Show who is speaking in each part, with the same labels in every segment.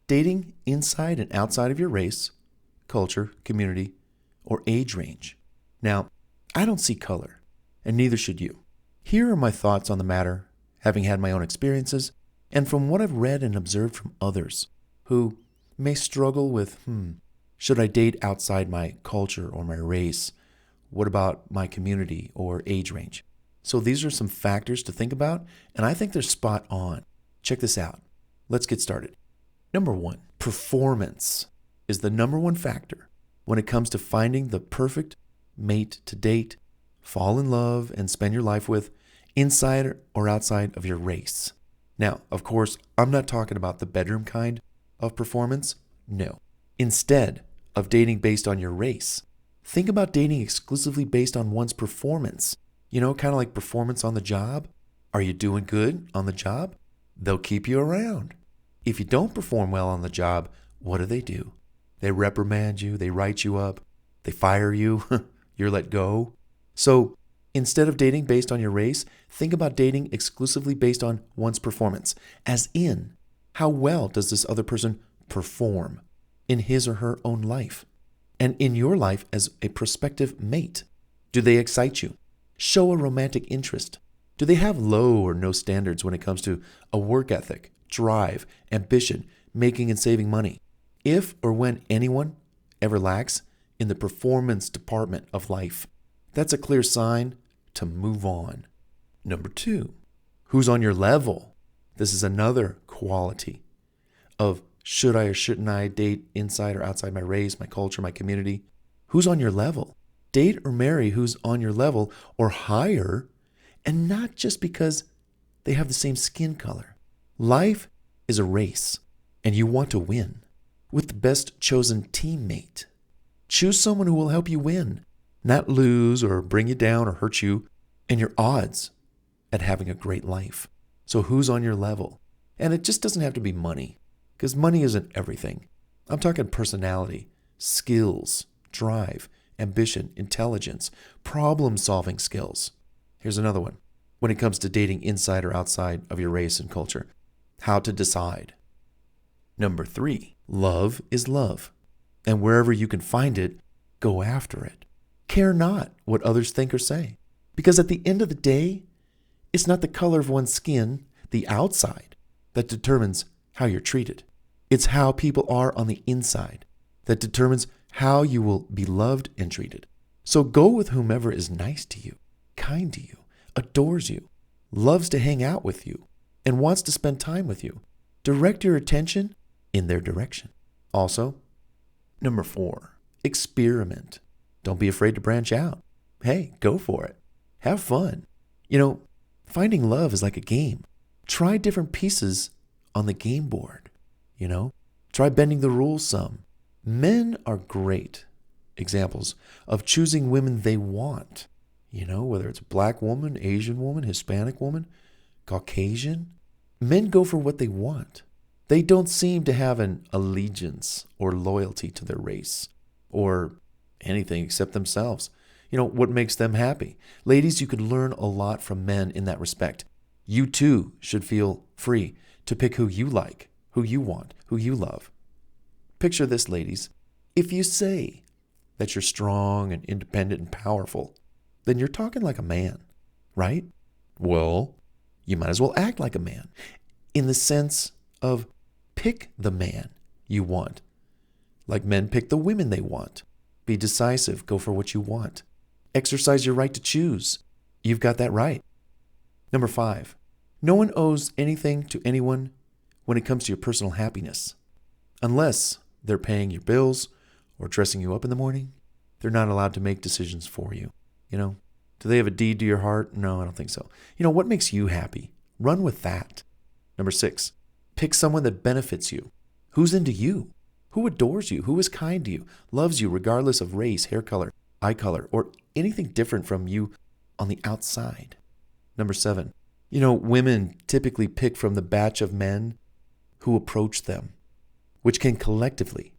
Speaker 1: dating inside and outside of your race, culture, community, or age range. Now, I don't see color, and neither should you. Here are my thoughts on the matter, having had my own experiences, and from what I've read and observed from others who may struggle with, should I date outside my culture or my race? What about my community or age range? So these are some factors to think about, and I think they're spot on. Check this out. Let's get started. Number 1, performance is the number one factor when it comes to finding the perfect mate to date, fall in love, and spend your life with, inside or outside of your race. Now, of course, I'm not talking about the bedroom kind of performance. No. Instead of dating based on your race, think about dating exclusively based on one's performance. You know, kind of like performance on the job. Are you doing good on the job? They'll keep you around. If you don't perform well on the job, what do? They reprimand you, they write you up, they fire you, you're let go. So instead of dating based on your race, think about dating exclusively based on one's performance, as in, how well does this other person perform in his or her own life and in your life as a prospective mate? Do they excite you? Show a romantic interest? Do they have low or no standards when it comes to a work ethic, drive, ambition, making and saving money? If or when anyone ever lacks in the performance department of life, that's a clear sign to move on. Number 2, who's on your level? This is another quality of should I or shouldn't I date inside or outside my race, my culture, my community? Who's on your level? Date or marry who's on your level or higher, and not just because they have the same skin color. Life is a race, and you want to win with the best chosen teammate. Choose someone who will help you win, not lose or bring you down or hurt you, and your odds at having a great life. So who's on your level? And it just doesn't have to be money, because money isn't everything. I'm talking personality, skills, drive, ambition, intelligence, problem-solving skills. Here's another one. When it comes to dating inside or outside of your race and culture, how to decide. Number 3, love is love. And wherever you can find it, go after it. Care not what others think or say. Because at the end of the day, it's not the color of one's skin, the outside, that determines how you're treated. It's how people are on the inside that determines how you will be loved and treated. So go with whomever is nice to you, kind to you, adores you, loves to hang out with you, and wants to spend time with you. Direct your attention in their direction. Also, number 4, experiment. Don't be afraid to branch out. Hey, go for it. Have fun. You know, finding love is like a game. Try different pieces on the game board. Try bending the rules some. Men are great examples of choosing women they want. Whether it's a black woman, Asian woman, Hispanic woman, Caucasian. Men go for what they want. They don't seem to have an allegiance or loyalty to their race or anything except themselves. What makes them happy. Ladies, you can learn a lot from men in that respect. You too should feel free to pick who you like, who you want, who you love. Picture this, ladies. If you say that you're strong and independent and powerful, then you're talking like a man, right? Well, you might as well act like a man in the sense of pick the man you want. Like men pick the women they want. Be decisive. Go for what you want. Exercise your right to choose. You've got that right. Number 5, no one owes anything to anyone when it comes to your personal happiness. Unless they're paying your bills or dressing you up in the morning, they're not allowed to make decisions for you. Do they have a deed to your heart? No, I don't think so. What makes you happy? Run with that. Number 6, pick someone that benefits you. Who's into you? Who adores you? Who is kind to you? Loves you regardless of race, hair color, eye color, or anything different from you on the outside. Number 7, women typically pick from the batch of men who approach them, which can collectively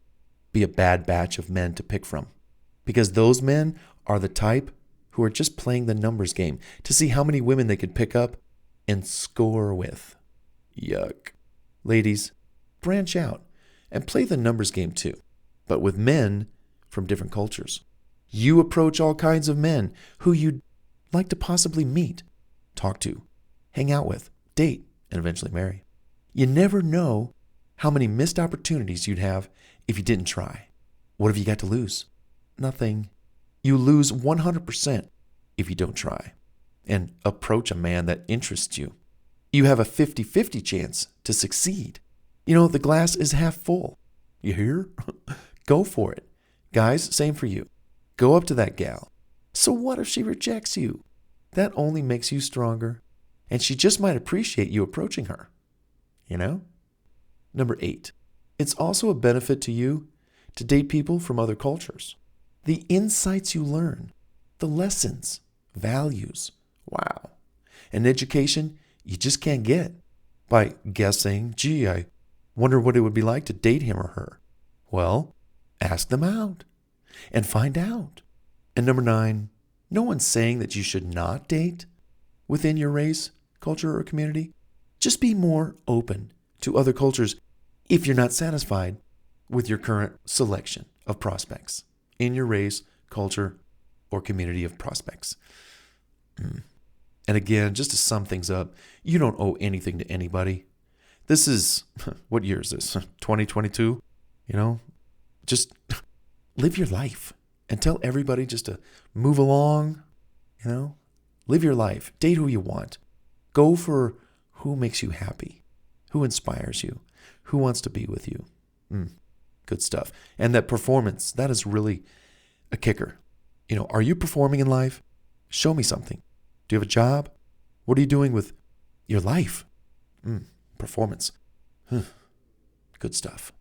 Speaker 1: be a bad batch of men to pick from. Because those men are the type who are just playing the numbers game to see how many women they could pick up and score with. Yuck. Ladies, branch out. and play the numbers game too, but with men from different cultures. You approach all kinds of men who you'd like to possibly meet, talk to, hang out with, date, and eventually marry. You never know how many missed opportunities you'd have if you didn't try. What have you got to lose? Nothing. You lose 100% if you don't try and approach a man that interests you. You have a 50-50 chance to succeed. The glass is half full. You hear? Go for it. Guys, same for you. Go up to that gal. So what if she rejects you? That only makes you stronger, and she just might appreciate you approaching her. Number 8, it's also a benefit to you to date people from other cultures. The insights you learn, the lessons, values, wow, an education you just can't get by guessing, gee, I wonder what it would be like to date him or her. Well, ask them out and find out. And number 9, no one's saying that you should not date within your race, culture, or community. Just be more open to other cultures if you're not satisfied with your current selection of prospects in your race, culture, or community of prospects. And again, just to sum things up, you don't owe anything to anybody. This is, what year is this? 2022? Just live your life and tell everybody just to move along, live your life, date who you want, go for who makes you happy, who inspires you, who wants to be with you. Good stuff. And that performance, that is really a kicker. Are you performing in life? Show me something. Do you have a job? What are you doing with your life? Performance. Good stuff.